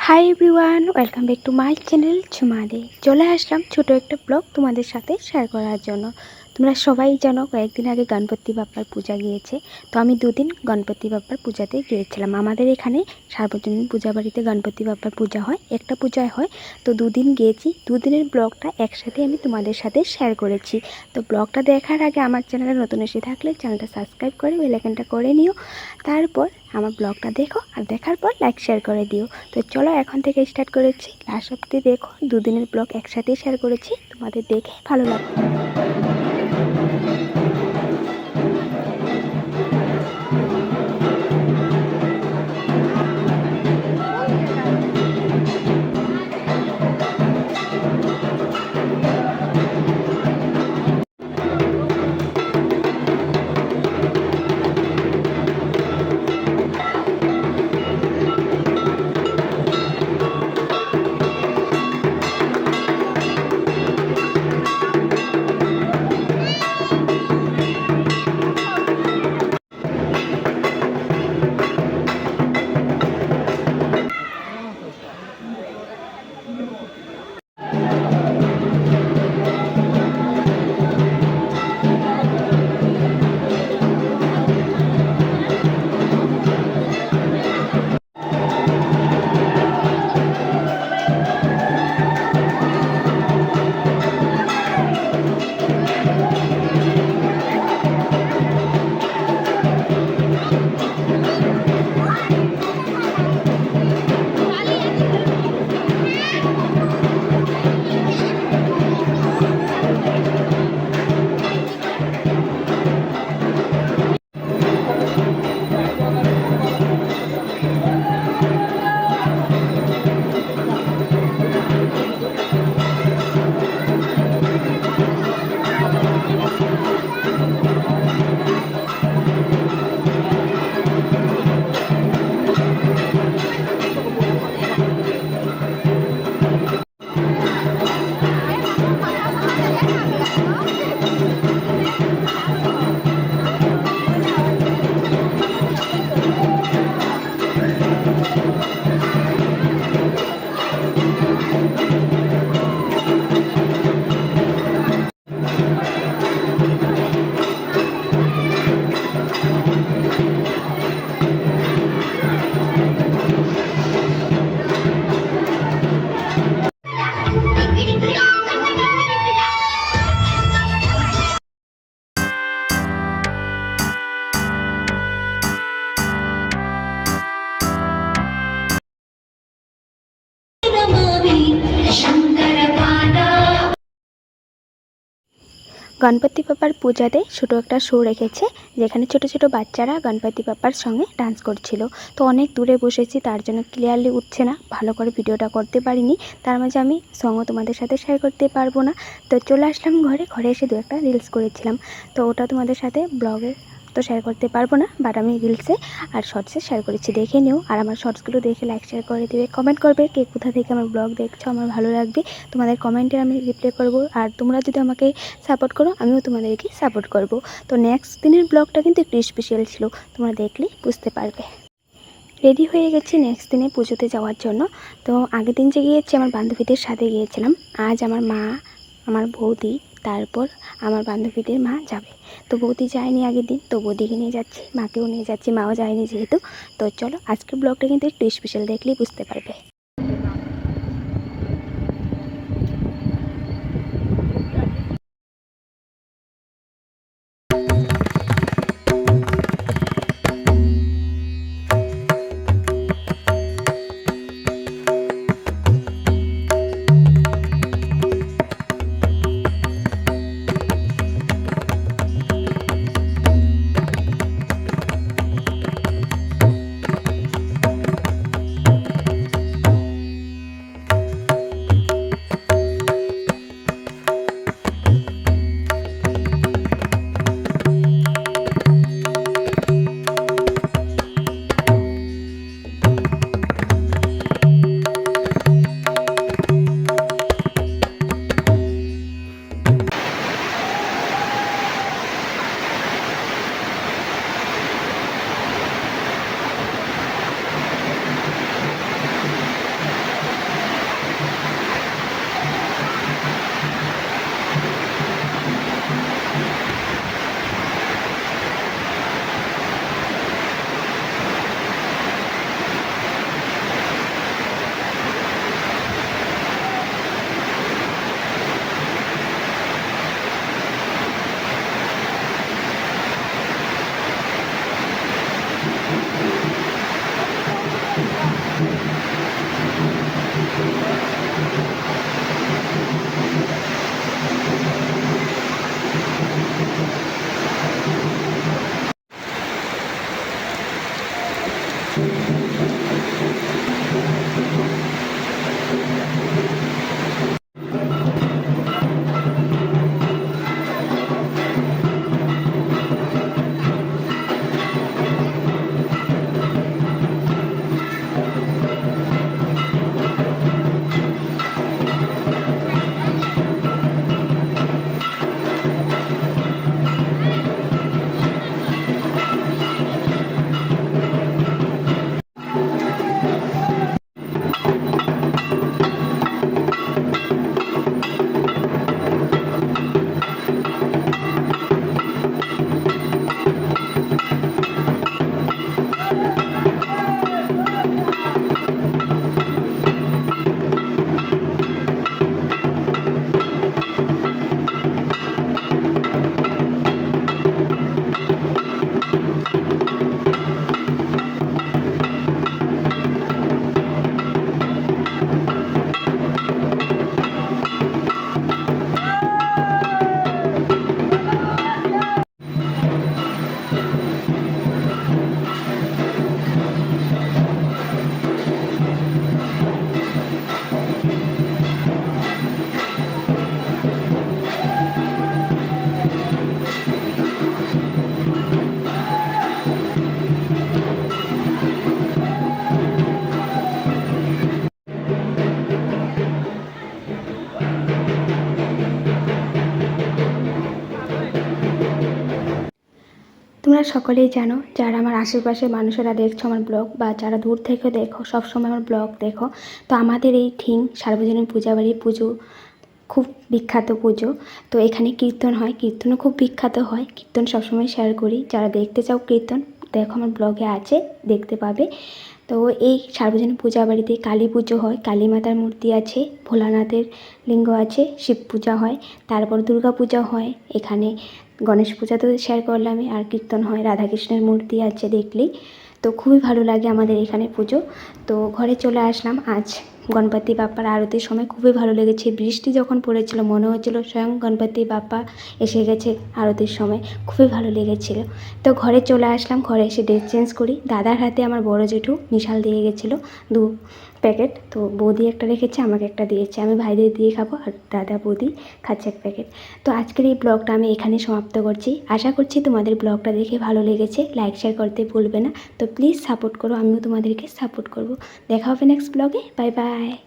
High everyone, welcome back to my channel Jhumadi. চলে আসলাম ছোটো একটা ব্লগ তোমাদের সাথে শেয়ার করার জন্য। তোমরা সবাই জানো কয়েকদিন আগে গণপতি বাপ্পার পূজা গিয়েছে। তো আমি দুদিন গণপতি বাপ্পার পূজাতে গিয়েছিলাম। আমাদের এখানে সার্বজনীন পূজা বাড়িতে গণপতি বাপ্পার পূজা হয়, একটা পূজায় হয়। তো দুদিন গিয়েছি, দুদিনের ব্লগটা একসাথে আমি তোমাদের সাথে শেয়ার করেছি। তো ব্লগটা দেখার আগে আমার চ্যানেলে নতুন এসে থাকলে চ্যানেলটা সাবস্ক্রাইব করে বেল আইকনটা করে নিও। তারপর আমার ব্লগটা দেখো, আর দেখার পর লাইক শেয়ার করে দিও। তো চলো এখন থেকে স্টার্ট করেছি, লাস্ট অব্দি দেখো। দুদিনের ব্লগ একসাথে শেয়ার করেছি, তোমাদের দেখে ভালো লাগবে। গণপতি বাপ্পার পূজাতে ছোটো একটা শো রেখেছে, যেখানে ছোট ছোট বাচ্চারা গণপতি বাপ্পার সঙ্গে ডান্স করছিল। তো অনেক দূরে বসেছি, তার জন্য ক্লিয়ারলি উঠছে না, ভালো করে ভিডিওটা করতে পারিনি। তার মাঝে আমি সঙ্গও তোমাদের সাথে শেয়ার করতে পারবো না। তো চলে আসলাম ঘরে এসে দু একটা রিলস করেছিলাম। তো ওটা তোমাদের সাথে ব্লগে তো শেয়ার করতে পারবো না, বাট আমি রিলসে আর শর্টসে শেয়ার করেছি, দেখে নিও। আর আমার শর্টসগুলো দেখে লাইক শেয়ার করে দেবে, কমেন্ট করবে কে কোথা থেকে আমার ব্লগ দেখছো, আমার ভালো লাগবে। তোমাদের কমেন্টে আমি রিপ্লাই করব, আর তোমরা যদি আমাকে সাপোর্ট করো আমিও তোমাদেরকে সাপোর্ট করব। তো নেক্সট দিনের ব্লগটা কিন্তু একটু স্পেশাল ছিল, তোমরা দেখলেই বুঝতে পারবে। রেডি হয়ে গেছি নেক্সট দিনে পুজোতে যাওয়ার জন্য। তো আগের দিন যে গিয়েছি আমার বান্ধবীদের সাথে গিয়েছিলাম, আজ আমার মা, আমার বৌদি, তারপর আমার বান্ধবীদের মা যাবে। তো বৌদি যায়নি আগের দিন, তো বৌদিকে নিয়ে যাচ্ছি, মাকেও নিয়ে যাচ্ছি, মাও যায়নি যেহেতু। তো চলো আজকের ব্লগটা কিন্তু একটু স্পেশাল, দেখলেই বুঝতে পারবে। তোমরা সকলেই জানো, যারা আমার আশেপাশের মানুষেরা দেখছো আমার ব্লগ বা যারা দূর থেকে দেখো, সবসময় আমার ব্লগ দেখো, তো আমাদের এই ঠিং সার্বজনীন পূজাবাড়ি পুজো খুব বিখ্যাত পুজো। তো এখানে কীর্তন হয়, কীর্তনও খুব বিখ্যাত হয়, কীর্তন সবসময় শেয়ার করি। যারা দেখতে চাও কীর্তন, দেখো আমার ব্লগে আছে, দেখতে পাবে। তো এই সার্বজনীন পূজা বাড়িতে কালী পুজো হয়, কালী মাতার মূর্তি আছে, ভোলানাথের লিঙ্গ আছে, শিব পূজা হয়, তারপর দুর্গা পূজা হয়, এখানে গণেশ পূজা তো শেয়ার করলামই, আর কীর্তন হয়, রাধাকৃষ্ণের মূর্তি আছে দেখলেই। তো খুবই ভালো লাগে আমাদের এখানে পুজো। তো ঘরে চলে আসলাম আজ গণপতি বাপ্পার আরতির সময়, খুবই ভালো লেগেছে। বৃষ্টি যখন পড়েছিল মনে হচ্ছিল স্বয়ং গণপতি বাপ্পা এসে গেছে আরতির সময়, খুবই ভালো লেগেছিল। তো ঘরে চলে আসলাম, ঘরে এসে ড্রেস চেঞ্জ করি। দাদার হাতে আমার বড় জেঠু মিশাল দিয়ে গেছিলো 2 প্যাকেট, তো বৌদি একটা রেখেছে, আমাকে একটা দিয়েছে, আমি ভাইদের দিয়ে খাবো আর দাদা বৌদি খাচ্ছে 1 প্যাকেট। তো আজকের এই ব্লগটা আমি এখানে সমাপ্ত করছি। আশা করছি তোমাদের ব্লগটা দেখে ভালো লেগেছে, লাইক শেয়ার করতে ভুলবে না। তো প্লিজ সাপোর্ট করো, আমিও তোমাদেরকে সাপোর্ট করব। দেখা হবে নেক্সট ব্লগে, বাই বাই।